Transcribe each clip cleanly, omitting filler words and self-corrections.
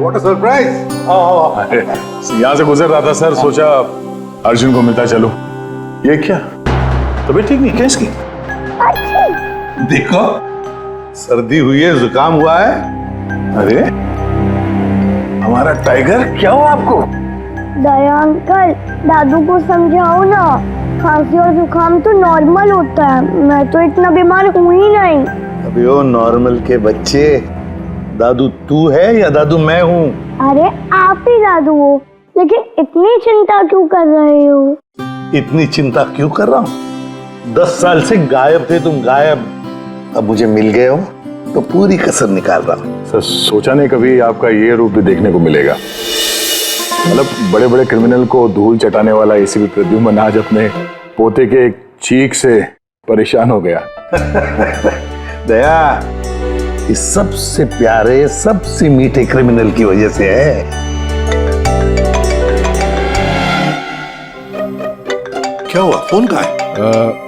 What a surprise. अरे यहाँ से गुजर रहा था सर, सोचा अर्जुन को मिलता चलो। ये क्या तबीयत ठीक नहीं क्या इसकी? देखो सर्दी हुई है, जुकाम हुआ है। अरे हमारा टाइगर, क्या हुआ आपको? दया अंकल, दादू को समझाओ ना, खांसी और जुकाम तो नॉर्मल होता है, मैं तो इतना बीमार हूँ ही नहीं। अबे ओ नॉर्मल के बच्चे, दादू तू है या दादू मैं हूँ? अरे आप ही दादू हो, लेकिन इतनी चिंता क्यों कर रहे हो? इतनी चिंता क्यों कर रहा हूँ? 10 साल से गायब थे तुम, गायब। अब मुझे मिल गए हो तो पूरी कसर निकाल रहा हूँ। सर सोचा नहीं कभी आपका ये रूप भी देखने को मिलेगा। मतलब बड़े बड़े क्रिमिनल को धूल चटाने वाला एसीपी प्रद्युम्न आज अपने पोते के एक चीख से परेशान हो गया। दया, इस सबसे प्यारे सबसे मीठे क्रिमिनल की वजह से है। क्या हुआ, फोन कहाँ है?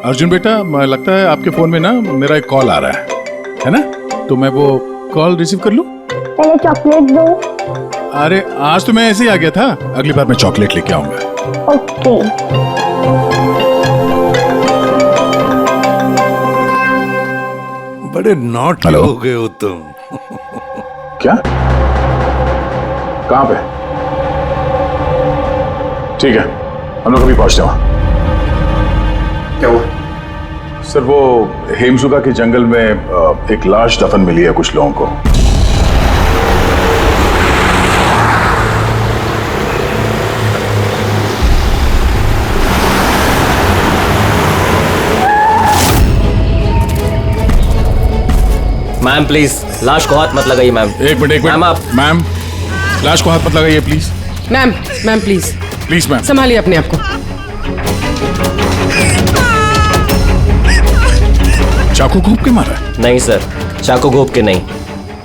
अर्जुन बेटा, लगता है आपके फोन में ना मेरा एक कॉल आ रहा है ना? तो मैं वो कॉल रिसीव कर लूं? पहले चॉकलेट दो। अरे आज तो मैं ऐसे ही आ गया था, अगली बार मैं चॉकलेट लेके आऊंगा। ओके। बड़े नॉटी हो गए हो तुम। क्या? कहाँ पे? ठीक है, हम लोग अभी पहुंचते वहां। क्या हुआ? सर वो हेमसुगा के जंगल में एक लाश दफन मिली है कुछ लोगों को। मैम प्लीज लाश को हाथ मत लगाइए मैम। एक मिनट मैम आप। मैम लाश को हाथ मत लगाइए please. Ma'am please please ma'am संभालिए अपने आप को। चाकू घोंप के मारा है? नहीं सर, चाकू घोंप के नहीं,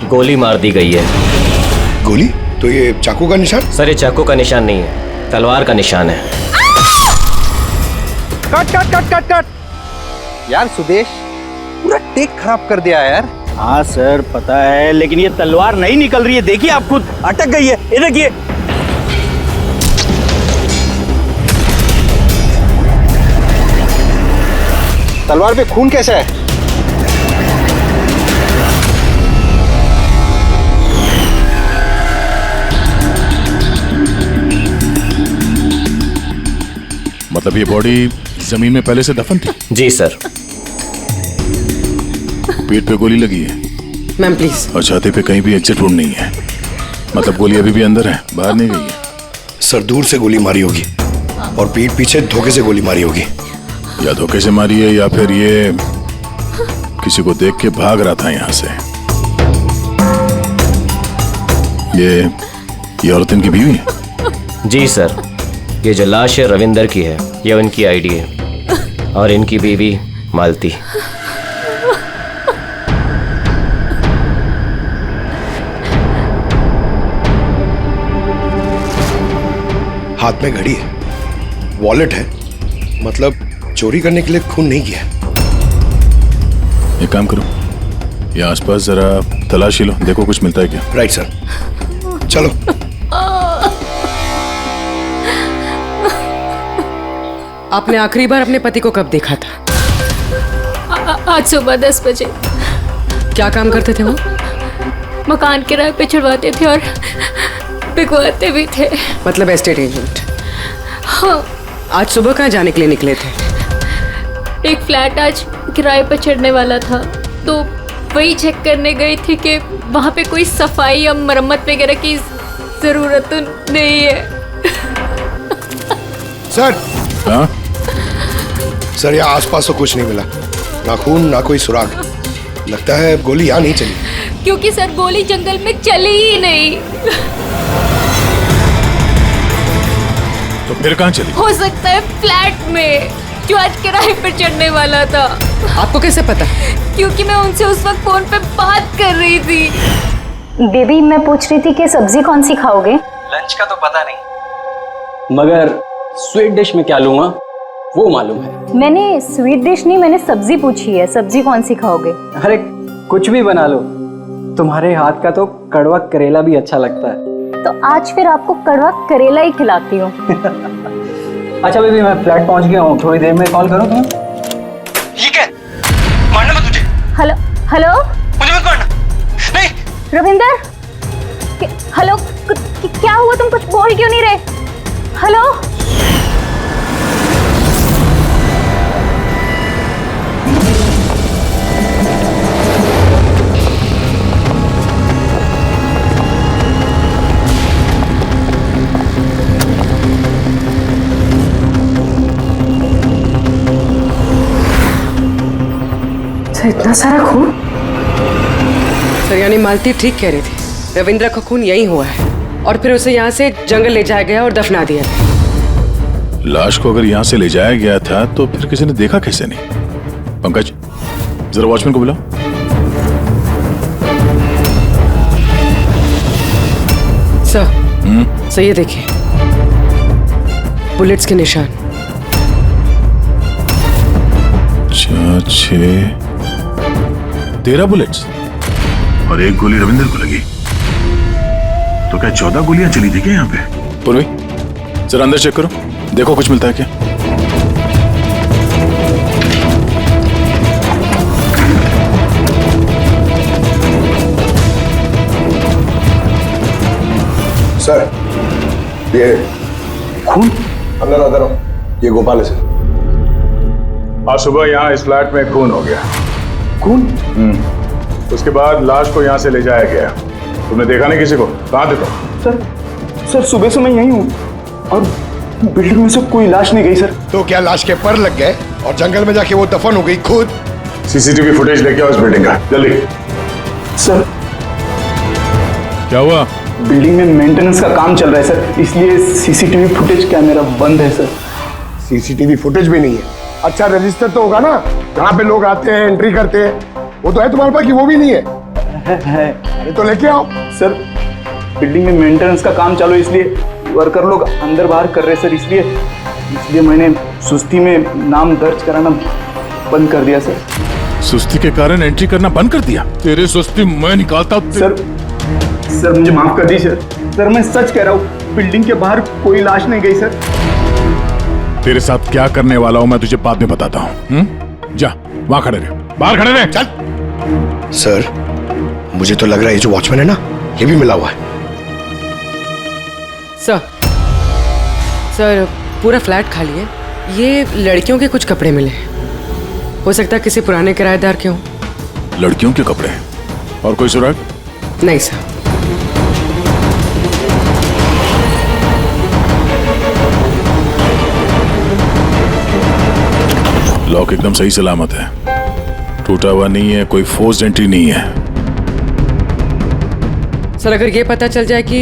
गोली मार दी गई है। गोली? तो ये चाकू का निशान? सर ये चाकू का निशान नहीं है, तलवार का निशान है। Cut cut cut cut cut यार, सुदेश पूरा टेक खराब कर दिया यार। हाँ सर पता है, लेकिन ये तलवार नहीं निकल रही है, देखिए आप खुद, अटक गई है। ये देखिए। तलवार पे खून कैसा है? मतलब ये बॉडी जमीन में पहले से दफन थी? जी सर। पेट पे गोली लगी है मैम प्लीज। और छाती पे कहीं भी एग्जिट वुंड नहीं है, मतलब गोली अभी भी अंदर है, बाहर नहीं गई है। सर दूर से गोली मारी होगी और पीठ पीछे धोखे से गोली मारी होगी। या धोखे से मारी है या फिर ये किसी को देख के भाग रहा था यहाँ से। ये औरत इनकी बीवी है? जी सर, ये जो लाश है रविंदर की है, ये उनकी आईडी है और इनकी बीवी मालती। हाथ में घड़ी है, वॉलेट है, मतलब चोरी करने के लिए खून नहीं किया। एक काम करो, ये आसपास जरा तलाशी लो, देखो कुछ मिलता है क्या। राइट सर, चलो। आपने आखिरी बार अपने पति को कब देखा था? आज सुबह 10 बजे। क्या काम करते थे वो? मकान किराए पे छुड़वाते थे और बिकवाते भी थे। मतलब एस्टेट एजेंट? हाँ। आज सुबह कहाँ जाने के लिए निकले थे? एक फ्लैट आज किराए पर चढ़ने वाला था, तो वही चेक करने गई थी कि वहाँ पे कोई सफाई या मरम्मत वगैरह की जरूरत तो नहीं है। सर। हाँ? सर यहाँ आसपास तो कुछ नहीं मिला, ना खून ना कोई सुराग। लगता है गोली यहाँ नहीं चली। क्योंकि सर गोली जंगल में चली ही नहीं। तो फिर कहाँ चली? हो सकता है फ्लैट में, जो आज किराए पर चढ़ने वाला था। आपको कैसे पता? क्योंकि मैं उनसे उस वक्त फोन पे बात कर रही थी। बेबी मैं पूछ रही थी कि सब्जी कौन सी खाओगे? लंच का तो पता नहीं, मगर स्वीट डिश में क्या लूंगा वो मालूम है। मैंने स्वीट डिश नहीं, मैंने सब्जी पूछी है, सब्जी कौन सी खाओगे? अरे कुछ भी बना लो, तुम्हारे हाथ का तो कड़वा करेला भी अच्छा लगता है। तो आज फिर आपको कड़वा करेला ही खिलाती हूँ। अच्छा बेबी, मैं फ्लैट पहुंच गया हूँ, थोड़ी देर में कॉल करूँ तुम्हें? ये क्या? मारना मत मुझे। हेलो हेलो, मुझे मत मारना। नहीं। रविंदर, हेलो, क्या हुआ? तुम कुछ बोल क्यों नहीं रहे? हेलो। सर, इतना सारा खून? सर, यानी मालती ठीक कह रही थी, रविंद्र का खून यही हुआ है और फिर उसे यहाँ से जंगल ले जाया गया और दफना दिया गया। लाश को अगर यहाँ से ले जाया गया था तो फिर किसी ने देखा कैसे नहीं? पंकज, जरा वॉचमैन को बुलाओ। सर, ये देखिए, बुलेट्स के निशान। 13 बुलेट्स और एक गोली रविंदर को लगी, तो क्या 14 गोलियां चली थी क्या यहाँ पे? पूर्वी, जरा अंदर चेक करो, देखो कुछ मिलता है क्या। सर, ये खून अंदर अंदर हो। ये गोपाल है सर। आज सुबह यहाँ इस फ्लैट में खून हो गया। खून? उसके बाद लाश को यहाँ से ले जाया गया। तुमने देखा नहीं किसी को? कहाँ थे तुम? सर सुबह से मैं यहीं हूँ और बिल्डिंग में से कोई लाश नहीं गई सर। तो क्या लाश के पर लग गए और जंगल में जाके वो दफन हो गई खुद? सीसीटीवी फुटेज लेके आओ इस बिल्डिंग का, जल्दी। सर, क्या हुआ? बिल्डिंग में मेंटेनेंस का काम चल रहा है सर, इसलिए सीसीटीवी फुटेज कैमरा बंद है सर। सीसीटीवी फुटेज भी नहीं है? अच्छा, रजिस्टर तो होगा ना, जहाँ पे लोग आते हैं एंट्री करते हैं, वो तो है तुम्हारे पास कि वो भी नहीं है? है। अरे तो लेके आओ। सर, बिल्डिंग में मेंटेनेंस का काम चालू है, इसलिए वर्कर लोग अंदर बाहर कर रहे हैं सर, इसलिए मैंने सुस्ती में नाम दर्ज कराना बंद कर दिया सर। सुस्ती के कारण एंट्री करना बंद कर दिया? तेरे सुस्ती मैं निकालता हूँ। सर मुझे माफ कर दीजिए सर, मैं सच कह रहा हूँ, बिल्डिंग के बाहर कोई लाश नहीं गई सर। तेरे साथ क्या करने वाला हूँ मैं तुझे बाद में बताता हूँ। जा, वहां खड़े रहे, बाहर खड़े रहे। चल। सर, मुझे तो लग रहा है ये जो वॉचमैन है ना, ये भी मिला हुआ है। सर, पूरा फ्लैट खाली है, ये लड़कियों के कुछ कपड़े मिले हैं, हो सकता है किसी पुराने किराएदार के हों। लड़कियों के कपड़े? और कोई सुराग? नहीं सर। लॉक एकदम सही सलामत है, टूटा हुआ नहीं है, कोई फोर्स्ड एंट्री नहीं है। सर, अगर ये पता चल जाए कि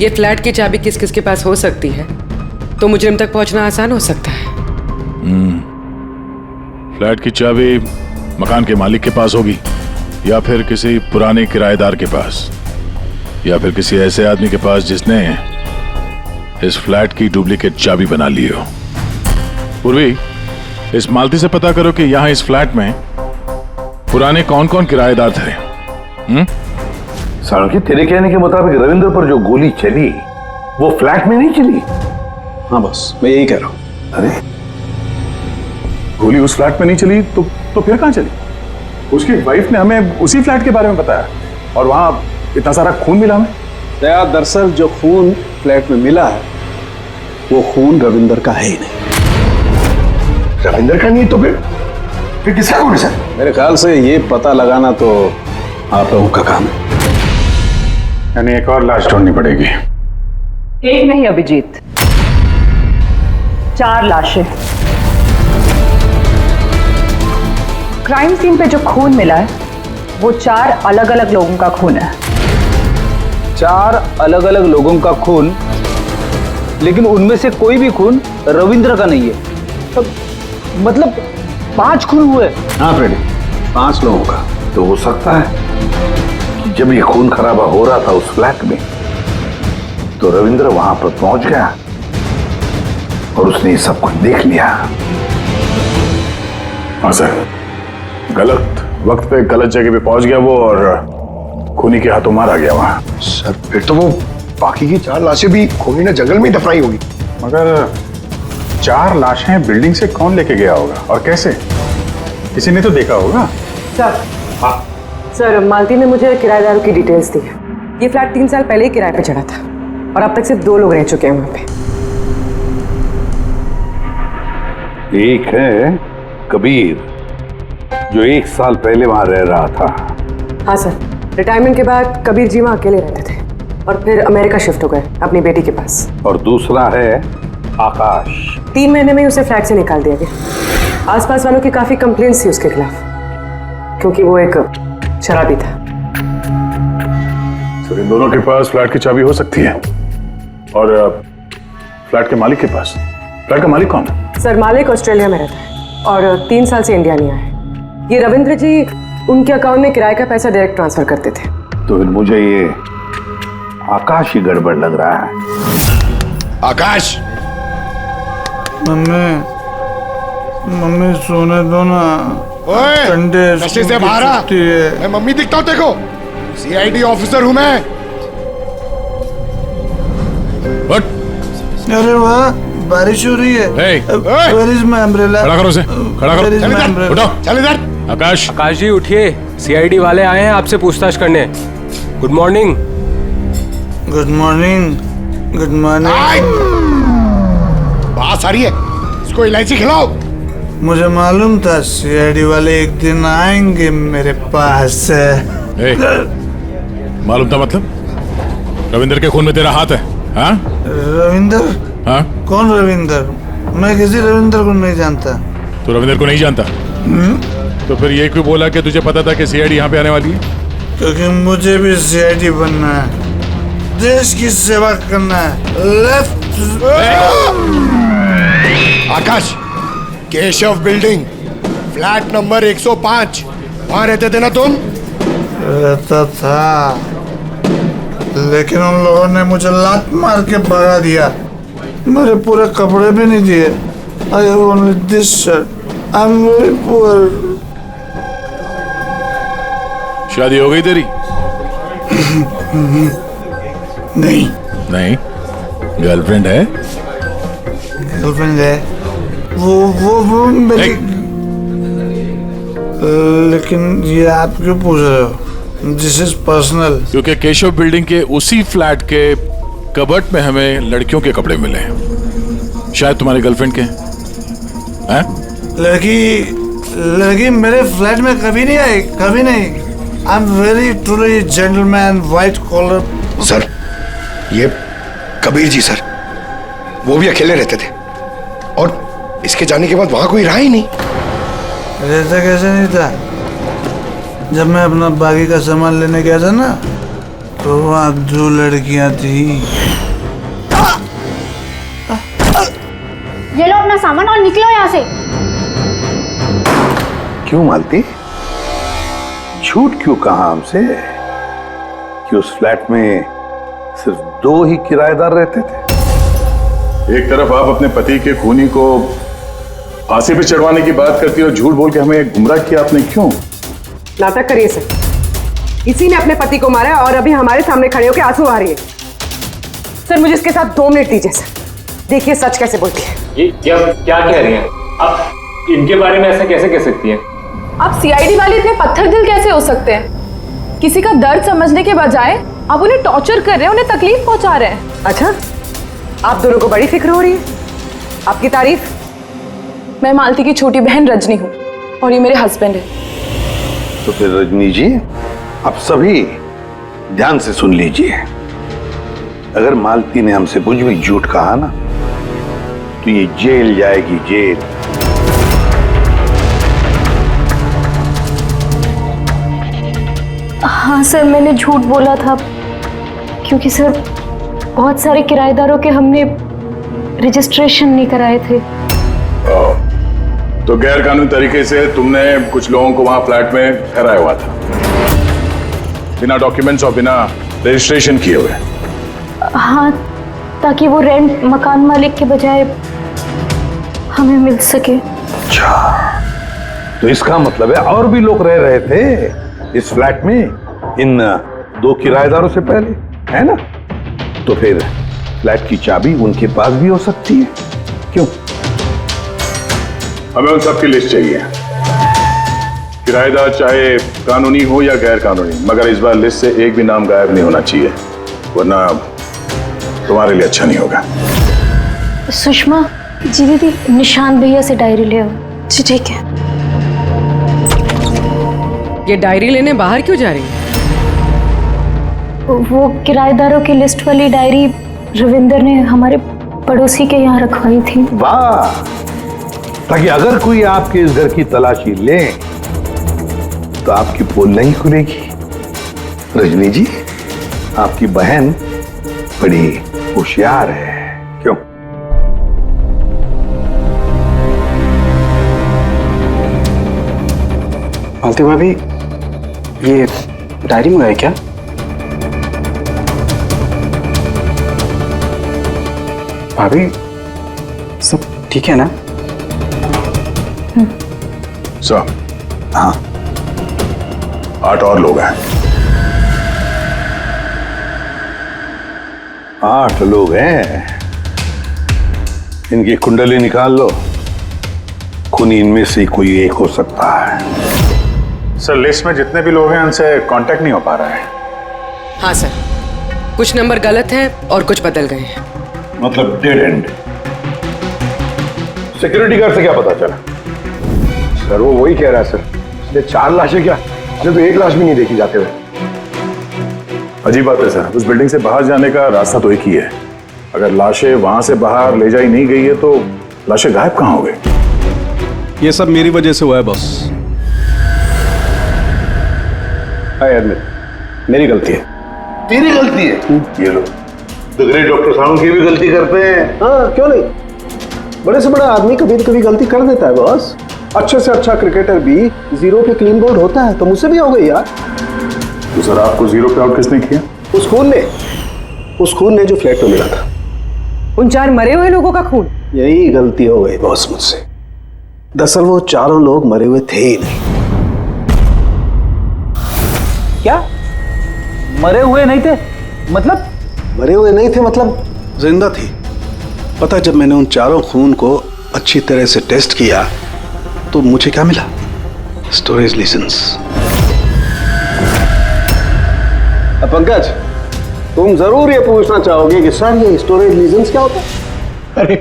ये फ्लैट की चाबी किस किस के पास हो सकती है तो मुजरिम तक पहुंचना आसान हो सकता है। फ्लैट की चाबी मकान के मालिक के पास होगी, या फिर किसी पुराने किराएदार के पास, या फिर किसी ऐसे आदमी के पास जिसने इस फ्लैट की डुप्लीकेट चाबी बना ली हो। पूर्वी, इस मालती से पता करो कि यहां इस फ्लैट में पुराने कौन कौन किराएदार थे। साळुंखे, तेरे कहने के मुताबिक रविंद्र पर जो गोली चली वो फ्लैट में नहीं चली? हाँ बस, मैं यही कह रहा हूँ। अरे, गोली उस फ्लैट में नहीं चली तो फिर कहाँ चली? उसकी वाइफ ने हमें उसी फ्लैट के बारे में बताया और वहां इतना सारा खून मिला हमें। दया, दरअसल जो खून फ्लैट में मिला है वो खून रविंदर का है ही नहीं। रविंदर का नहीं तो फिर किसका खून है सर? मेरे ख्याल से ये पता लगाना तो आप लोगों का काम है। यानी एक और लाश ढूंढनी पड़ेगी। एक नहीं अभिजीत, 4 लाशें। क्राइम सीन पे जो खून मिला है वो 4 अलग अलग लोगों का खून है। 4 अलग अलग लोगों का खून, लेकिन उनमें से कोई भी खून रविंद्र का नहीं है। मतलब 5 खून हुए। हाँ फ्रेडी, 5 लोगों का। तो हो सकता है कि जब ये खून खराबा हो रहा था उस फ्लैट में तो रविंद्र वहां पर पहुंच गया और उसने ये सब कुछ देख लिया। हाँ सर, गलत वक्त पे गलत जगह पे पहुंच गया वो और खूनी के हाथों मारा गया वहां। सर, फिर तो वो बाकी की 4 लाशें भी खूनी ने जंगल में ही दफनाई होगी। मगर 4 लाशें बिल्डिंग से कौन लेके गया होगा और कैसे? किसी ने तो देखा होगा। सर, सर मालती ने मुझे किराएदारों की डिटेल्स दी है। ये फ्लैट 3 साल पहले ही किराए पे चढ़ा था और अब तक सिर्फ 2 लोग रह चुके हैं वहां पे। एक है कबीर, जो 1 साल पहले वहां रह रहा था। हाँ सर, रिटायरमेंट के बाद कबीर जी वहाँ अकेले रहते थे और फिर अमेरिका शिफ्ट हो गए अपनी बेटी के पास। और दूसरा है आकाश। 3 महीने में ही उसे फ्लैट से निकाल दिया गया। आसपास वालों की काफी कंप्लेंट्स थी उसके खिलाफ, क्योंकि वो एक शराबी था। सर, इन दोनों के पास फ्लैट की चाबी हो सकती है। और फ्लैट के मालिक के पास? फ्लैट का मालिक कौन है? सर, मालिक ऑस्ट्रेलिया में रहता है और 3 साल से इंडिया नहीं आया है। ये रविंद्र जी उनके अकाउंट में किराए का पैसा डायरेक्ट ट्रांसफर करते थे। तो फिर मुझे ये आकाश ही गड़बड़ लग रहा है। आकाश, मम्मी सोने दो ना। ओए, संडे नशे से बाहर आ। मैं मम्मी दिखता हूँ देखो, CID ऑफिसर हूँ मैं। अरे वाह, बारिश हो रही है। Where is my umbrella? खड़ा करो उसे, खड़ा करो। Where is my umbrella? उठो। चल इधर। आकाश जी उठिए, CID वाले आए हैं आपसे पूछताछ करने। Good morning. Good morning, good morning. बात सारी है, इसको इलायची खिलाओ। मुझे मालूम था CID वाले एक दिन आएंगे मेरे पास। मालूम था मतलब? रविंदर के खून में तेरा हाथ है? हाँ? रविंदर? हाँ? कौन रविंदर? मैं किसी रविंदर को नहीं जानता। तो रविंदर को नहीं जानता? तो फिर ये क्यों बोला कि तुझे पता था कि CID यहाँ पे आने वाली है? क्योंकि मुझे भी CID बनना है, देश की सेवा करना है। लेफ्ट। आकाश, केशव बिल्डिंग, फ्लैट नंबर 105, वहां रहते थे ना तुम? रहता था, लेकिन उन लोगों ने मुझे लात मार के भगा दिया। मेरे पूरे कपड़े भी नहीं दिए। I have only this shirt. I'm very poor. शादी हो गई तेरी? नहीं। नहीं? गर्लफ्रेंड है? गर्लफ्रेंड है, वो मेरी। लेकिन ये आप क्यों पूछ रहे हो? This is personal. क्योंकि केशव बिल्डिंग के उसी फ्लैट के कबर्ड में हमें लड़कियों के कपड़े मिले हैं, शायद तुम्हारी गर्लफ्रेंड के हैं? लड़की मेरे फ्लैट में कभी नहीं आई, कभी नहीं। I am very truly gentleman, white collar. Sir, ये कबीर जी सर, वो भी अकेले रहते थे और इसके जाने के बाद वहां कोई रहा ही नहीं। रहता कैसे नहीं था? जब मैं अपना बाकी का सामान लेने गया था ना, तो वहाँ 2 लड़कियां थी। ये लो अपना सामान और निकलो यहाँ से। क्यों मालती? झूठ क्यों कहा हमसे कि उस फ्लैट में सिर्फ 2 ही किराएदार रहते थे? एक तरफ आप अपने पति के खूनी को फांसी पे चढ़वाने की बात करती हो, झूठ बोल के हमें गुमराह किया आपने, क्यों? नाटक करिए सर, इसी ने अपने पति को मारा और अभी हमारे सामने खड़े होकर आंसू आ रही है। सर, मुझे इसके साथ 2 मिनट दीजिए सर, देखिए सच कैसे बोलती है। ये क्या कह रही हैं आप? इनके बारे में ऐसा कैसे कह सकती हैं? आप CID वाले इतने पत्थर दिल कैसे हो सकते हैं? किसी का दर्द समझने के बजाय आप उन्हें टॉर्चर कर रहे हैं, उन्हें तकलीफ पहुंचा रहे हैं। अच्छा, आप दोनों को बड़ी फिक्र हो रही है? आपकी तारीफ? मैं मालती की छोटी बहन रजनी हूँ और ये मेरे हस्बैंड है। तो फिर रजनी जी, आप सभी ध्यान से सुन लीजिए। अगर मालती ने हमसे कुछ भी झूठ कहा ना, तो ये जेल जाएगी, जेल। हाँ सर, मैंने झूठ बोला था क्योंकि सर बहुत सारे किराएदारों के हमने रजिस्ट्रेशन नहीं कराए थे। तो गैर कानूनी तरीके से तुमने कुछ लोगों को वहां फ्लैट में ठहराया हुआ था, बिना डॉक्यूमेंट्स और बिना रजिस्ट्रेशन किए हुए? हाँ, ताकि वो रेंट मकान मालिक के बजाय हमें मिल सके। अच्छा, तो इसका मतलब है और भी लोग रह रहे थे इस फ्लैट में इन 2 किराएदारों से पहले, है ना? तो फिर फ्लैट की चाबी उनके पास भी हो सकती है, क्यों? हमें उन सबकी लिस्ट चाहिए, किराएदार चाहे कानूनी हो या गैर कानूनी, मगर इस बार लिस्ट से एक भी नाम गायब नहीं होना चाहिए, वरना तुम्हारे लिए अच्छा नहीं होगा। सुषमा जी दीदी, निशांत भैया से डायरी ले आओ। जी ठीक है। ये डायरी लेने बाहर क्यों जा रही है? वो किराएदारों की लिस्ट वाली डायरी रविंदर ने हमारे पड़ोसी के यहाँ रखवाई थी। वाह, ताकि अगर कोई आपके इस घर की तलाशी ले तो आपकी पोल नहीं खुलेगी। रजनी जी, आपकी बहन बड़ी होशियार है, क्यों? मालती भाभी, ये डायरी मंगाई क्या? भाभी, सब ठीक है ना? सब? हाँ। 8 और लोग हैं। 8 लोग हैं। इनकी कुंडली निकाल लो, खूनी इनमें से कोई एक हो सकता है। सर, लिस्ट में जितने भी लोग हैं उनसे कांटेक्ट नहीं हो पा रहा है। हाँ सर, कुछ नंबर गलत हैं और कुछ बदल गए हैं। मतलब डेड एंड। सिक्योरिटी गार्ड से क्या पता चला? सर वो वही कह रहा है सर, इसलिए 4 लाशें क्या, इसलिए तो 1 लाश भी नहीं देखी जाते हुए। अजीब बात है सर, उस बिल्डिंग से बाहर जाने का रास्ता तो एक ही है। अगर लाशें वहां से बाहर ले जाई नहीं गई है तो लाशें गायब कहां हो गई? ये सब मेरी वजह से हुआ है बॉस। हाय अदमित, मेरी गलती है। तेरी गलती है? ये लो, द ग्रेट डॉक्टर साहब की भी गलती करते हैं। हाँ क्यों नहीं, बड़े से बड़ा आदमी कभी न कभी गलती कर देता है बॉस। अच्छे से अच्छा क्रिकेटर भी 0 पे क्लीन बोल्ड होता है, तो मुझसे भी हो गई यार। तो सर, आपको 0 पे आउट किसने किया? उस खून ने जो फ्लैट में मिला था। उन 4 मरे हुए लोगों का खून? यही गलती हो गई बॉस मुझसे। दरअसल वो 4 लोग मरे हुए थे ही नहीं। क्या मरे हुए नहीं थे? मतलब मरे हुए नहीं थे मतलब जिंदा थी। पता है, जब मैंने उन 4 खून को अच्छी तरह से टेस्ट किया तो मुझे क्या मिला? स्टोरेज लीजेंस। पंकज, तुम जरूर ये पूछना चाहोगे कि सर ये स्टोरेज लीजेंस क्या होता है? अरे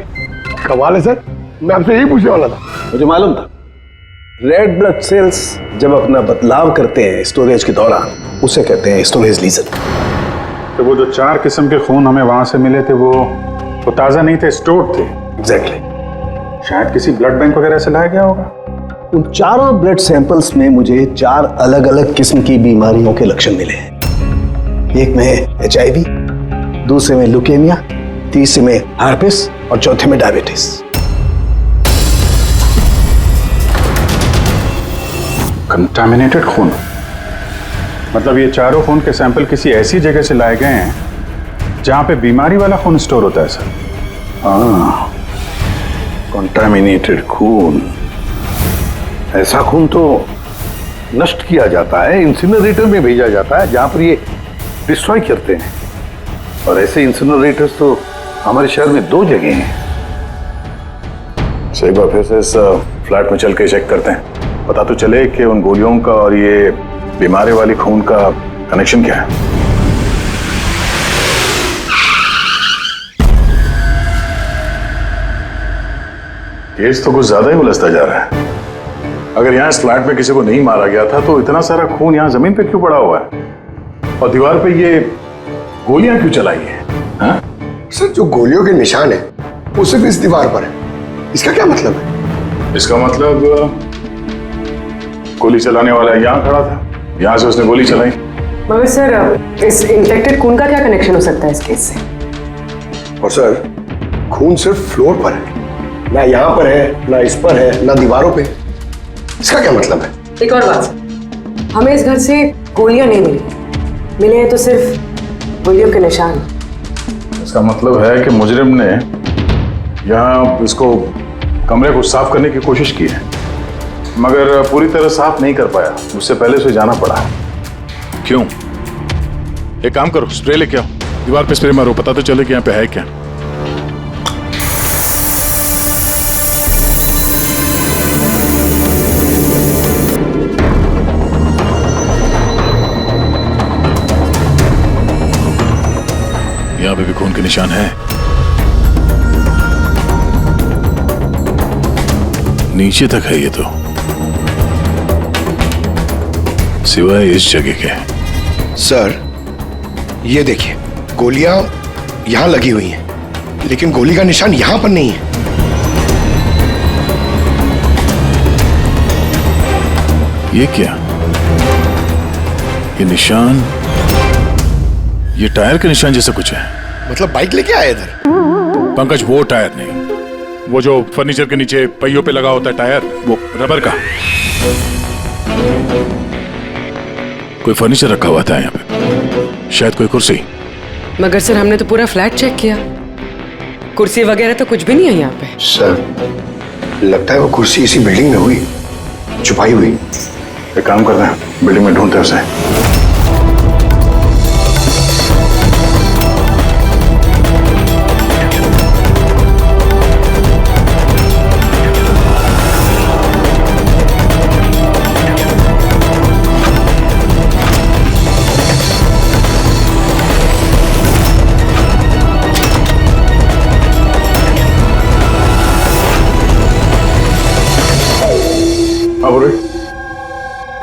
कमाल है सर, मैं आपसे यही पूछने वाला था। मुझे मालूम था। रेड ब्लड सेल्स जब अपना बदलाव करते हैं स्टोरेज के दौरान, उसे कहते हैं स्टोरेज लीजन। तो वो जो 4 किस्म के खून हमें वहां से मिले थे वो ताजा नहीं थे, स्टोर थे। एग्जैक्टली। शायद किसी ब्लड बैंक वगैरह से लाया गया होगा। उन 4 ब्लड सैंपल्स में मुझे 4 अलग अलग किस्म की बीमारियों के लक्षण मिले हैं। एक में HIV, दूसरे में ल्यूकेमिया, तीसरे में हार्पिस और चौथे में डायबिटीज। कंटामिनेटेड खून? मतलब ये 4 खून के सैंपल किसी ऐसी जगह से लाए गए हैं जहां पे बीमारी वाला खून स्टोर होता है सर। हाँ, कंटामिनेटेड खून। ऐसा खून तो नष्ट किया जाता है, इंसिनरेटर में भेजा जाता है जहां पर ये डिस्ट्रॉय करते हैं। और ऐसे इंसिनरेटर्स तो हमारे शहर में 2 जगह हैं। एक बार फिर से इस फ्लैट में चल के चेक करते हैं, पता तो चले कि उन गोलियों का और ये बीमारी वाली खून का कनेक्शन क्या है। केस तो कुछ ज्यादा ही उलझता जा रहा है। अगर यहाँ इस फ्लैट में किसी को नहीं मारा गया था तो इतना सारा खून यहाँ जमीन पे क्यों पड़ा हुआ है और दीवार पे ये गोलियां क्यों चलाई है? हाँ? सर जो गोलियों के निशान है वो सिर्फ इस दीवार पर है। इसका क्या मतलब है? इसका मतलब गोली चलाने वाला यहाँ खड़ा था, यहाँ से उसने गोली चलाई। मगर सर, इस इन्फेक्टेड खून का क्या कनेक्शन हो सकता है इस केस से? और सर, खून सिर्फ फ्लोर पर है, ना यहाँ पर है, ना इस पर है, ना दीवारों पे। इसका क्या मतलब है? एक और बात सर, हमें इस घर से गोलियां नहीं मिली, मिले हैं तो सिर्फ गोलियों के निशान। इसका मतलब है कि मुजरिम ने यहाँ इसको कमरे को साफ करने की कोशिश की है मगर पूरी तरह साफ नहीं कर पाया, उससे पहले उसे जाना पड़ा। क्यों? एक काम करो, स्प्रे लेके आओ। दीवार पे स्प्रे मारो, पता तो चले कि यहाँ पे है क्या। यहाँ पे भी खून के निशान है। नीचे तक है ये तो, सिवाय इस जगह के। सर ये देखिए, गोलियां यहां लगी हुई हैं, लेकिन गोली का निशान यहां पर नहीं है। ये क्या? ये निशान, ये टायर के निशान जैसा कुछ है। मतलब बाइक लेके आए इधर? पंकज, वो टायर नहीं, वो जो फर्नीचर के नीचे पहियों पे लगा होता है टायर, वो रबर का। कोई फर्नीचर रखा हुआ था यहाँ पे, शायद कोई कुर्सी। मगर सर हमने तो पूरा फ्लैट चेक किया, कुर्सी वगैरह तो कुछ भी नहीं है यहाँ पे। सर लगता है वो कुर्सी इसी बिल्डिंग में हुई, छुपाई हुई। एक काम करते हैं, बिल्डिंग में ढूंढते हैं उसे।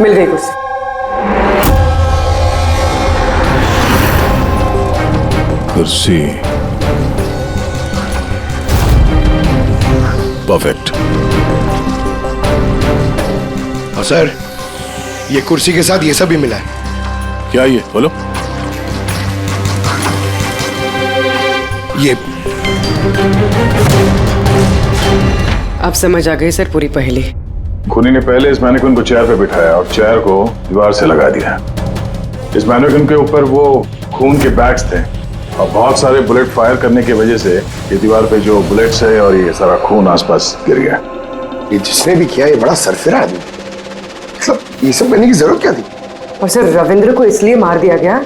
मिल गई कुर्सी। कुर्सी परफेक्ट। और सर ये कुर्सी के साथ ये सब भी मिला है। क्या ये बोलो? ये अब समझ आ गई सर पूरी पहेली। खूनी ने पहले इस मैनिक्विन को चेयर पे बिठाया और चेयर को दीवार से लगा दिया। इस मैनिक्विन के ऊपर वो खून के बैग्स थे और बहुत सारे बुलेट फायर करने की वजह से ये दीवार पे जो बुलेट्स है और ये सारा खून आसपास गिर गया। ये जिसने भी किया ये बड़ा सरफिरा आदमी, मतलब ये सब करने की जरूरत क्या थी? और सर रविंद्र को इसलिए मार दिया गया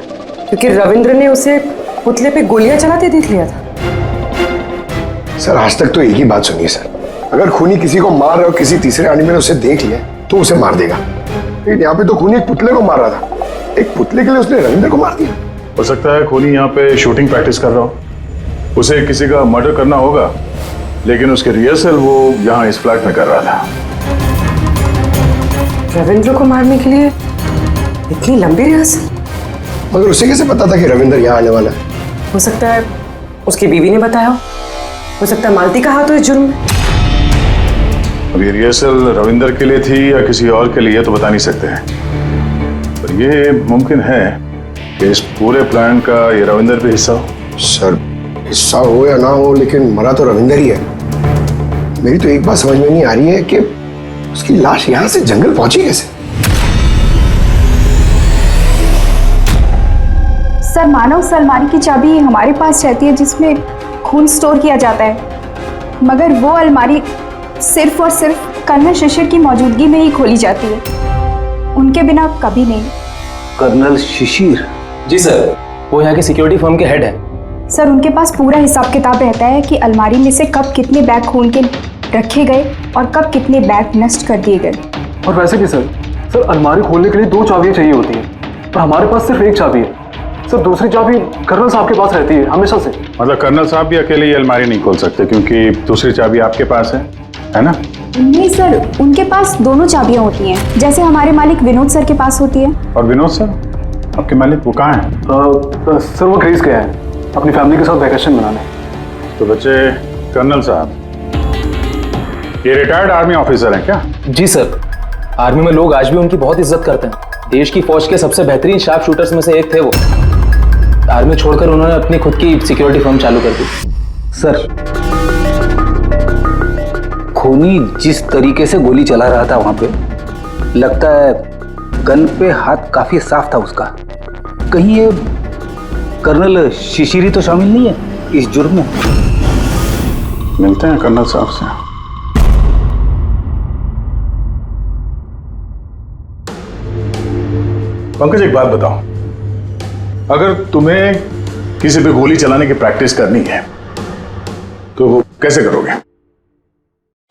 क्योंकि रविंद्र ने उसे पुतले पे गोलियां चलाते देख लिया था। सर आज तक तो एक ही बात सुनिए सर, अगर खूनी किसी को मार रहा हो, किसी तीसरे आदमी ने उसे देख लिया तो उसे मार देगा, लेकिन यहाँ पे तो खूनी एक पुतले को मार रहा था, एक पुतले के लिए उसने रविंद्र को मार दिया। हो सकता है खूनी यहाँ पे शूटिंग प्रैक्टिस कर रहा हो, उसे किसी का मर्डर करना होगा, लेकिन उसके रिहर्सल वो यहाँ इस फ्लैट में कर रहा था। रविंद्र को मारने के लिए इतनी लंबी रिहर्सल? मगर उसे कैसे पता था कि रविंद्र यहाँ आने वाला है? हो सकता है उसकी बीवी ने बताया हो सकता है मालती का हाथ हो इस जुर्म में। अब ये रिहर्सल रविंद्र के लिए थी या किसी और के लिए तो बता नहीं सकते हैं, पर ये मुमकिन है कि इस पूरे प्लान का ये रविंद्र भी हिस्सा हो। सर हिस्सा हो या ना हो, लेकिन मरा तो रविंद्र ही है। मेरी तो एक बात समझ में नहीं आ रही है कि उसकी लाश यहाँ से जंगल पहुंची कैसे? सर मानव उस अलमारी की चाबी हमारे पास रहती है जिसमें खून स्टोर किया जाता है, मगर वो अलमारी सिर्फ और सिर्फ कर्नल शिशिर की मौजूदगी में ही खोली जाती है, उनके बिना कभी नहीं। कर्नल शिशिर? जी सर, वो यहाँ के सिक्योरिटी फर्म के हेड है। सर उनके पास पूरा हिसाब किताब रहता है कि अलमारी में से कब कितने बैग खून के रखे गए और कब कितने बैग नष्ट कर दिए गए। और वैसे भी सर अलमारी खोलने के लिए 2 चाबियां चाहिए होती हैं, पर हमारे पास सिर्फ एक चाबी है। सर दूसरी चाबी कर्नल साहब के पास रहती है हमेशा से। मतलब कर्नल साहब भी अकेले ये अलमारी नहीं खोल सकते क्योंकि दूसरी चाबी आपके पास है ना? नहीं सर, उनके पास दोनों चाबियां होती हैं, जैसे हमारे मालिक विनोद सर के पास होती है। और विनोद सर आपके मालिक वो कहाँ हैं? सर वो ग्रीस गया है अपनी फैमिली के साथ वैकेशन मनाने। तो बच्चे कर्नल साहब ये रिटायर्ड आर्मी ऑफिसर हैं क्या? जी सर, आर्मी में लोग आज भी उनकी बहुत इज्जत करते हैं। देश की फौज के सबसे बेहतरीन शार्प शूटर्स में से एक थे वो। आर्मी छोड़कर उन्होंने अपनी खुद की सिक्योरिटी फर्म चालू कर दी। सर खूनी जिस तरीके से गोली चला रहा था वहां पे, लगता है गन पे हाथ काफी साफ था उसका। कहीं ये कर्नल शिशिरी तो शामिल नहीं है इस जुर्म में? मिलते हैं कर्नल साहब से। पंकज एक बात बताओ, अगर तुम्हें किसी पे गोली चलाने की प्रैक्टिस करनी है तो वो कैसे करोगे?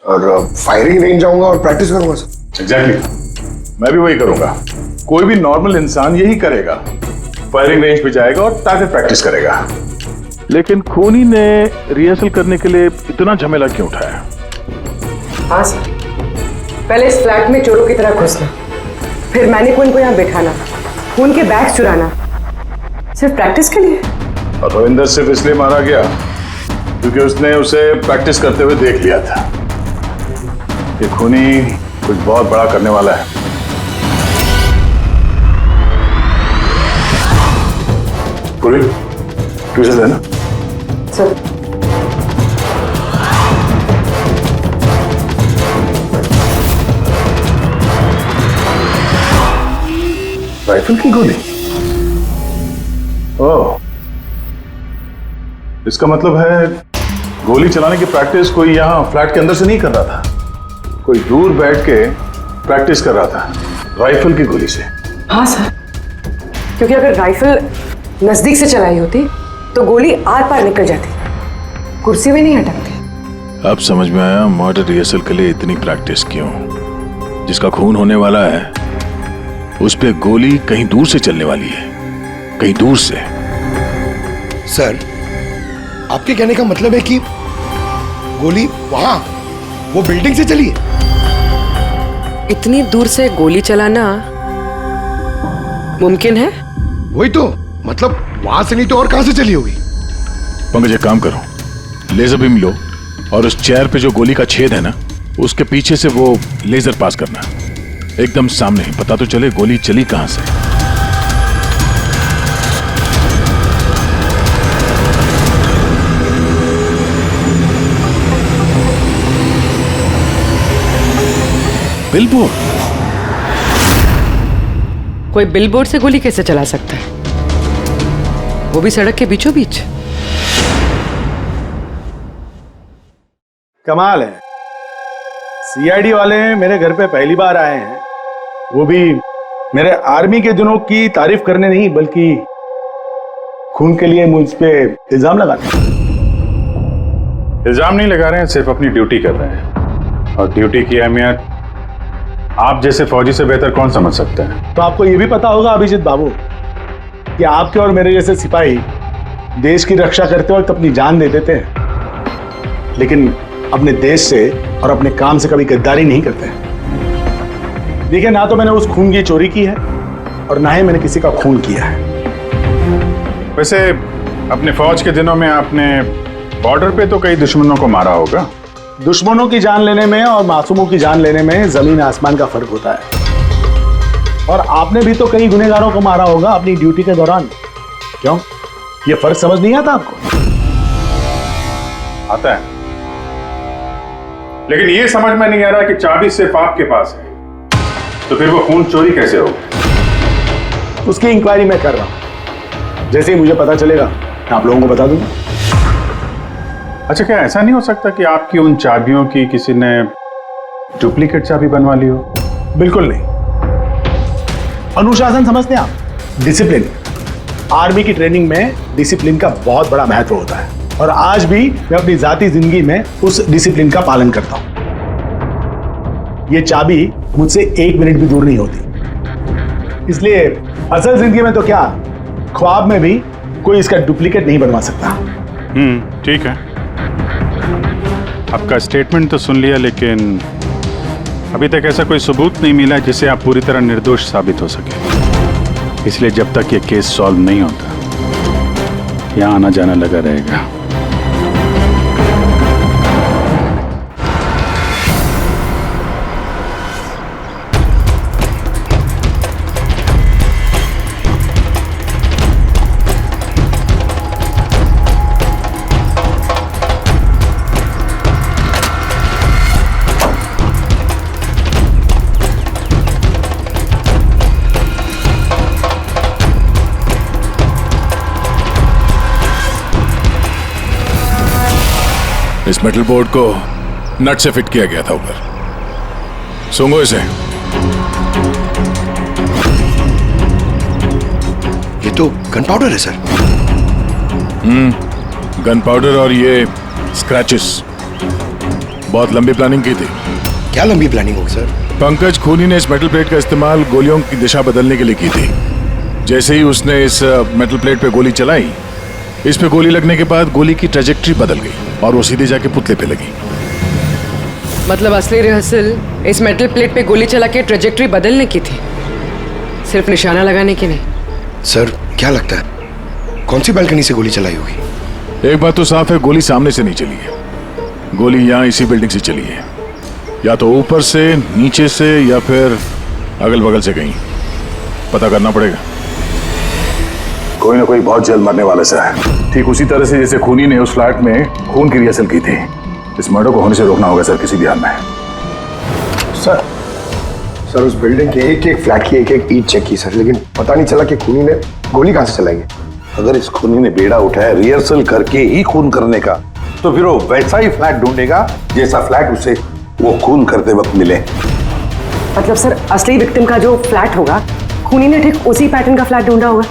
और फायरिंग रेंज जाऊंगा और प्रैक्टिस करूंगा सर। एग्जैक्टली, मैं भी वही करूंगा। कोई भी नॉर्मल इंसान यही करेगा, फायरिंग रेंज पे जाएगा और टारगेट प्रैक्टिस करेगा। लेकिन खूनी ने रिहर्सल करने के लिए इतना झमेला क्यों उठाया? हाँ सर, पहले इस फ्लैट में चोरों की तरह घुसना, फिर मैनिक्विन को यहाँ बिठाना, खून के बैग चुराना, सिर्फ प्रैक्टिस के लिए। और रविंदर सिर्फ इसलिए मारा गया क्योंकि उसने उसे प्रैक्टिस करते हुए देख लिया था कि खूनी कुछ बहुत बड़ा करने वाला है। पूरी ट्यूशन है ना सर? राइफल की गोली? ओह, इसका मतलब है गोली चलाने की प्रैक्टिस कोई यहाँ फ्लैट के अंदर से नहीं कर रहा था, कोई दूर बैठ के प्रैक्टिस कर रहा था राइफल की गोली से। हाँ सर, क्योंकि अगर राइफल नजदीक से चलाई होती तो गोली आर पार निकल जाती, कुर्सी भी नहीं हटकती। अब समझ में आया मर्डर रिहर्सल के लिए इतनी प्रैक्टिस क्यों। जिसका खून होने वाला है उस पे गोली कहीं दूर से चलने वाली है, कहीं दूर से। सर, आपके कहने का मतलब है कि गोली वहां वो बिल्डिंग से चली है? इतनी दूर से गोली चलाना मुमकिन है? वही तो, मतलब वहां से नहीं तो और कहां से चली होगी? पंकज, एक काम करो, लेजर बीम लो और उस चेयर पे जो गोली का छेद है ना, उसके पीछे से वो लेजर पास करना, एकदम सामने, पता तो चले गोली चली कहां से। बिलबोर्ड? कोई बिलबोर्ड से गोली कैसे चला सकता है, वो भी सड़क के बीचों बीच? कमाल है, सीआईडी वाले मेरे घर पे पहली बार आए हैं, वो भी मेरे आर्मी के दिनों की तारीफ करने नहीं बल्कि खून के लिए मुझ पे इल्जाम लगाने। इल्जाम नहीं लगा रहे हैं, सिर्फ अपनी ड्यूटी कर रहे हैं, और ड्यूटी की अहमियत आप जैसे फौजी से बेहतर कौन समझ सकता है। तो आपको ये भी पता होगा अभिजीत बाबू कि आपके और मेरे जैसे सिपाही देश की रक्षा करते वक्त अपनी जान दे देते हैं, लेकिन अपने देश से और अपने काम से कभी गद्दारी नहीं करते। देखिए, ना तो मैंने उस खून की चोरी की है और ना ही मैंने किसी का खून किया है। वैसे अपने फौज के दिनों में आपने बॉर्डर पे तो कई दुश्मनों को मारा होगा। दुश्मनों की जान लेने में और मासूमों की जान लेने में जमीन आसमान का फर्क होता है, और आपने भी तो कई गुनहगारों को मारा होगा अपनी ड्यूटी के दौरान। क्यों, ये फर्क समझ नहीं आता आपको? आता है, लेकिन ये समझ में नहीं आ रहा कि चाबी सिर्फ आपके पास है, तो फिर वो खून चोरी कैसे होगा? उसकी इंक्वायरी मैं कर रहा हूं, जैसे ही मुझे पता चलेगा मैं आप लोगों को बता दूंगा। अच्छा, क्या ऐसा नहीं हो सकता कि आपकी उन चाबियों की किसी ने डुप्लीकेट चाबी बनवा ली हो? बिल्कुल नहीं। अनुशासन समझते हैं आप, डिसिप्लिन। आर्मी की ट्रेनिंग में डिसिप्लिन का बहुत बड़ा महत्व होता है, और आज भी मैं अपनी जाती जिंदगी में उस डिसिप्लिन का पालन करता हूं। ये चाबी मुझसे 1 मिनट भी दूर नहीं होती, इसलिए असल जिंदगी में तो क्या, ख्वाब में भी कोई इसका डुप्लीकेट नहीं बनवा सकता। ठीक है, आपका स्टेटमेंट तो सुन लिया, लेकिन अभी तक ऐसा कोई सबूत नहीं मिला जिससे आप पूरी तरह निर्दोष साबित हो सके। इसलिए जब तक ये केस सॉल्व नहीं होता, यहाँ आना जाना लगा रहेगा। इस मेटल बोर्ड को नट से फिट किया गया था ऊपर। सूंघो इसे। ये तो गन पाउडर है सर। गन पाउडर और ये स्क्रैचेस, बहुत लंबी प्लानिंग की थी। क्या लंबी प्लानिंग होगी सर? पंकज खूनी ने इस मेटल प्लेट का इस्तेमाल गोलियों की दिशा बदलने के लिए की थी। जैसे ही उसने इस मेटल प्लेट पे गोली चलाई, इस पे गोली लगने के बाद गोली की ट्रेजेक्ट्री बदल गई और वो सीधे जाके पुतले पे लगी। मतलब असली रिहर्सल इस मेटल प्लेट पे गोली चला के ट्रेजेक्ट्री बदलने की थी, सिर्फ निशाना लगाने की नहीं। सर क्या लगता है कौन सी बालकनी से गोली चलाई होगी? एक बात तो साफ है, गोली सामने से नहीं चली है। गोली यहाँ इसी बिल्डिंग से चली है, या तो ऊपर से, नीचे से, या फिर अगल बगल से कहीं। पता करना पड़ेगा। कोई ना कोई बहुत जल्द मरने वाला सा है, ठीक उसी तरह से जैसे खूनी ने उस फ्लैट में खून की रिहर्सल की थी। इस मर्डर को होने से रोकना होगा सर, किसी भी हाल में। सर उस बिल्डिंग के एक एक फ्लैट की एक एक ईंट चेक की सर, लेकिन पता नहीं चला कि खूनी ने गोली कहां से चलाई। अगर इस खूनी ने बेड़ा उठाया रिहर्सल करके ही खून करने का, तो फिर वो वैसा ही फ्लैट ढूंढेगा जैसा फ्लैट उसे वो खून करते वक्त मिले। मतलब सर असली विक्टिम का जो फ्लैट होगा, खूनी ने ठीक उसी पैटर्न का फ्लैट ढूंढा होगा।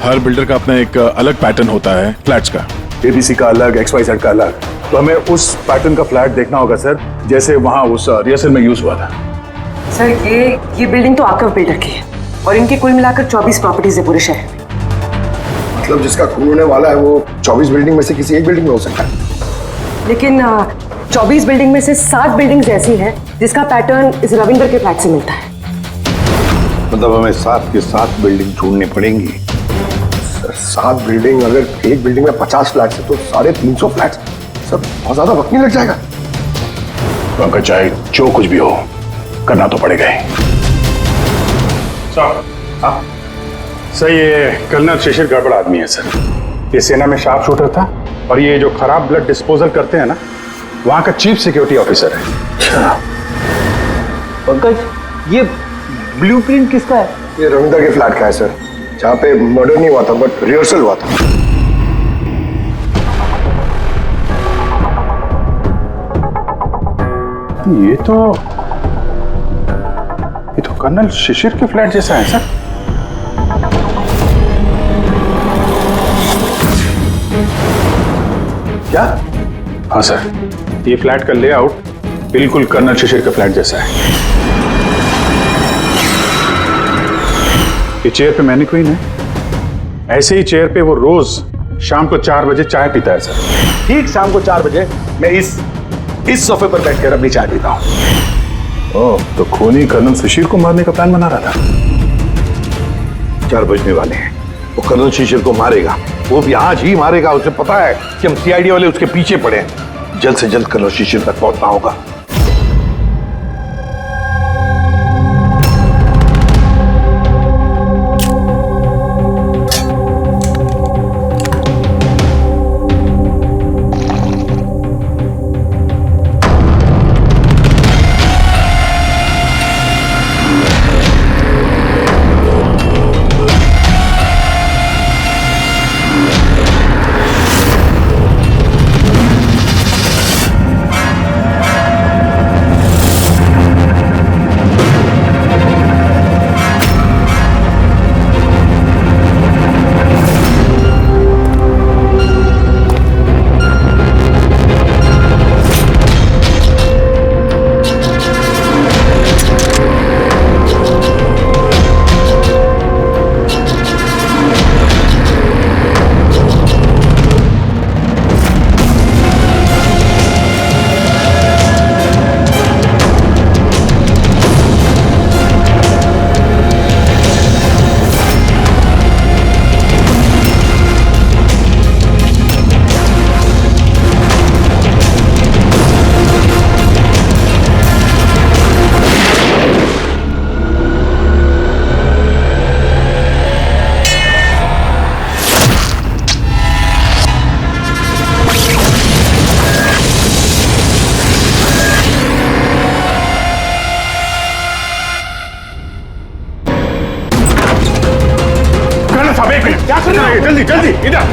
हर बिल्डर का अपना एक अलग पैटर्न होता है फ्लैट्स का। एबीसी का अलग, XYZ का अलग। तो हमें उस पैटर्न का फ्लैट देखना होगा सर, जैसे वहां उस रिहर्सल में यूज हुआ था। सर ये बिल्डिंग तो आकव बिल्डर की है और इनके कुल मिलाकर 24 प्रॉपर्टीज है पूरे शहर में। मतलब जिसका खून होने वाला है वो 24 बिल्डिंग में से किसी एक बिल्डिंग में हो सकता है। लेकिन 24 बिल्डिंग में से 7 बिल्डिंग्स ऐसी हैं जिसका पैटर्न इस रविंदर के फ्लैट से मिलता है। मतलब हमें 7 के 7 बिल्डिंग ढूंढनी पड़ेंगी। 7 बिल्डिंग, अगर एक बिल्डिंग में 50 फ्लैट्स है तो 350 फ्लैट्स, सब बहुत ज्यादा वक्त नहीं लग जाएगा। पंकज चाहे जो कुछ भी हो, करना तो पड़ेगा ही। सर ये कर्नल शिशिर गड़बड़ आदमी है सर। ये सेना में शार्प शूटर था और ये जो खराब ब्लड डिस्पोजल करते हैं ना, वहां का चीफ सिक्योरिटी ऑफिसर है। पंकज ये ब्लूप्रिंट किसका है? ये रविंदर के फ्लैट का है सर, जहाँ पे मर्डर नहीं हुआ था बट रिहर्सल हुआ था। ये तो कर्नल शिशिर के फ्लैट जैसा है सर। क्या? हाँ सर, ये फ्लैट का लेआउट बिल्कुल कर्नल शिशिर के फ्लैट जैसा है। ये चेयर पे मैनिक्विन है, ऐसे ही चेयर पे वो रोज शाम को 4 बजे चाय पीता है सर। ठीक शाम को 4 बजे मैं इस सोफे पर बैठकर अपनी चाय पीता हूँ। ओह, तो खूनी कर्नल शिशिर को मारने का प्लान बना रहा था। 4 बजने वाले हैं, वो कर्नल शिशिर को मारेगा, वो भी आज ही मारेगा। उसे पता है कि हम CID वाले उसके पीछे पड़े हैं। जल्द से जल्द कर्नल शिशिर तक पहुंचना होगा। क्या कर रहे हैं? जल्दी जल्दी इधर।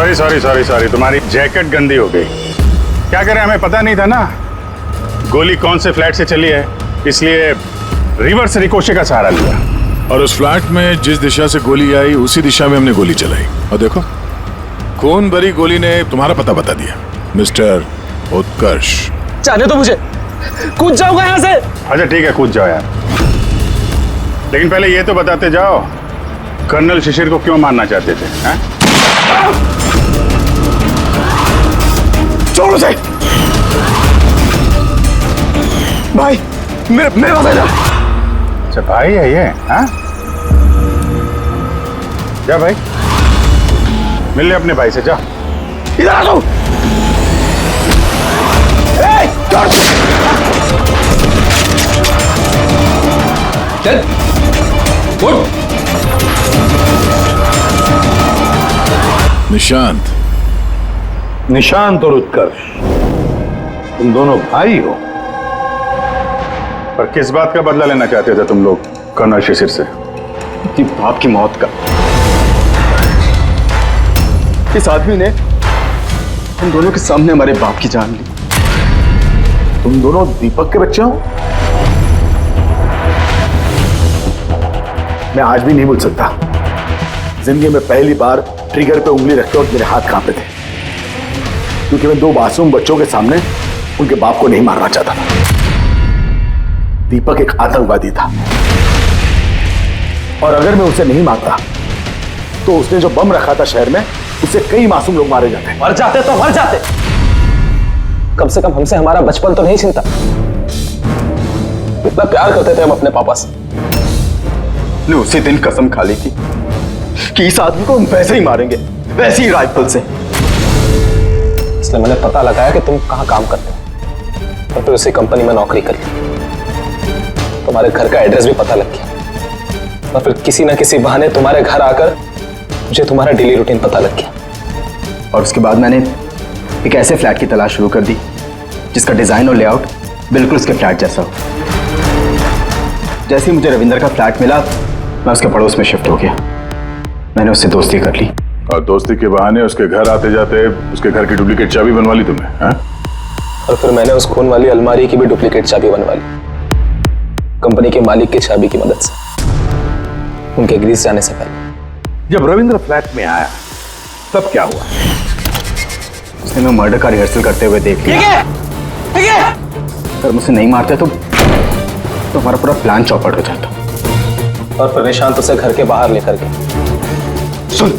सॉरी सॉरी सॉरी सॉरी, तुम्हारी जैकेट गंदी हो गई। क्या करें, हमें पता नहीं था ना गोली कौन से फ्लैट से चली है, इसलिए रिवर्स रिकोशे का सहारा लिया। और उस फ्लैट में जिस दिशा से गोली आई उसी दिशा में हमने गोली चलाई, और देखो खून भरी गोली ने तुम्हारा पता बता दिया, मिस्टर उत्कर्ष। जाने तो मुझे, कूद जाऊंगा यहाँ से। अच्छा ठीक है, कूद जाओ यार, लेकिन पहले ये तो बताते जाओ कर्नल शिशिर को क्यों मारना चाहते थे? हैं? छोड़ो उसे भाई, मेरे पास आ जा। अच्छा भाई है ये? हाँ जा भाई, मिल ले अपने भाई से, जा। इधर आ जाओ। चल उठ। निशांत, निशांत और उत्कर्ष, तुम दोनों भाई हो। पर किस बात का बदला लेना चाहते थे तुम लोग कर्नल शिशिर से? कि बाप की मौत का। इस आदमी ने हम दोनों के सामने हमारे बाप की जान ली। तुम दोनों दीपक के बच्चे हो? मैं आज भी नहीं भूल सकता, जिंदगी में पहली बार ट्रिगर पे उंगली रखते वक्त मेरे हाथ कांपे थे, क्योंकि मैं दो मासूम बच्चों के सामने उनके बाप को नहीं मारना चाहता था। दीपक एक आतंकवादी था, और अगर मैं उसे नहीं मारता तो उसने जो बम रखा था शहर में, उससे कई मासूम लोग मारे जाते। मर जाते तो मर जाते, कम से कम हमसे हमारा बचपन तो नहीं छिनता। इतना प्यार करते थे हम अपने पापा से। ने उसी दिन कसम खा ली थी कि इस आदमी को हम वैसे ही मारेंगे, वैसे ही राइफल से। इसलिए मैंने पता लगाया कि तुम कहाँ काम करते हो, और फिर उसी कंपनी में नौकरी कर ली। तुम्हारे घर का एड्रेस भी पता लग गया, और फिर किसी ना किसी बहाने तुम्हारे घर आकर मुझे तुम्हारा डेली रूटीन पता लग गया। और उसके बाद मैंने एक ऐसे फ्लैट की तलाश शुरू कर दी जिसका डिजाइन और लेआउट बिल्कुल उसके फ्लैट जैसा हो। जैसे ही मुझे रविंदर का फ्लैट मिला, मैं उसके पड़ोस में शिफ्ट हो गया। मैंने उससे दोस्ती कर ली, और दोस्ती के बहाने उसके घर आते जाते उसके घर की डुप्लीकेट चाबी बनवा ली तुमने? हाँ? और फिर मैंने उस खून वाली अलमारी की भी डुप्लीकेट चाबी बनवा ली, कंपनी के मालिक की चाबी की मदद से, उनके ग्रीस जाने से पहले। जब रविंद्र फ्लैट में आया तब क्या हुआ? उसने मैं मर्डर का रिहर्सल करते हुए देख लिया। अगर मुझसे नहीं मारते तो हमारा पूरा प्लान चौपट हो जाता। और फिर निशांत उसे घर के बाहर लेकर गए। सुन,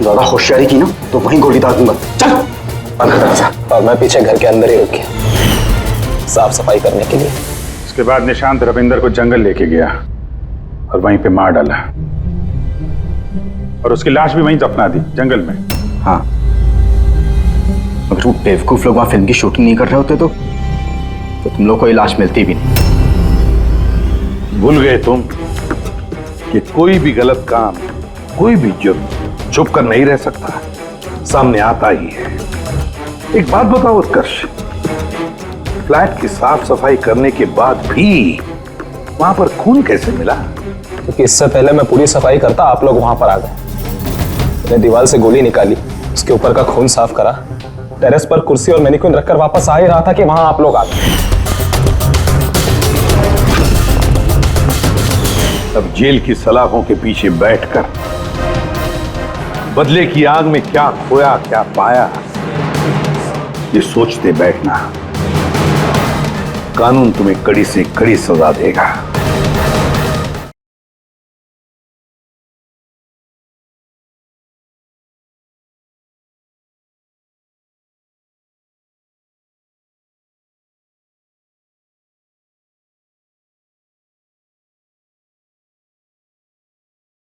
ज्यादा होशियारी की ना तो वहीं गोली दाग दूंगा। चल। और मैं पीछे घर के अंदर ही रुक गया, साफ सफाई करने के लिए। उसके बाद निशांत रविंदर को जंगल लेके गया और वहीं पे मार डाला, और उसकी लाश भी वहीं दफना दी जंगल में। हाँ, अगर वो बेवकूफ लोग वहां फिल्म की शूटिंग नहीं कर रहे होते तो तुम लोग को ये लाश मिलती भी नहीं। भूल गए तुम कि कोई भी गलत काम, कोई भी जुर्म छुप कर नहीं रह सकता, सामने आता ही है। एक बात बताओ उत्कर्ष, फ्लैट की साफ सफाई करने के बाद भी वहां पर खून कैसे मिला? क्योंकि इससे पहले मैं पूरी सफाई करता, आप लोग वहां पर आ गए। मैंने दीवार से गोली निकाली, उसके ऊपर का खून साफ करा, टेरेस पर कुर्सी और मैनिक्विन रखकर वापस आ ही रहा था कि वहां आप लोग आ गए। अब जेल की सलाखों के पीछे बैठकर बदले की आग में क्या खोया क्या पाया, ये सोचते बैठना, कानून तुम्हें कड़ी से कड़ी सजा देगा।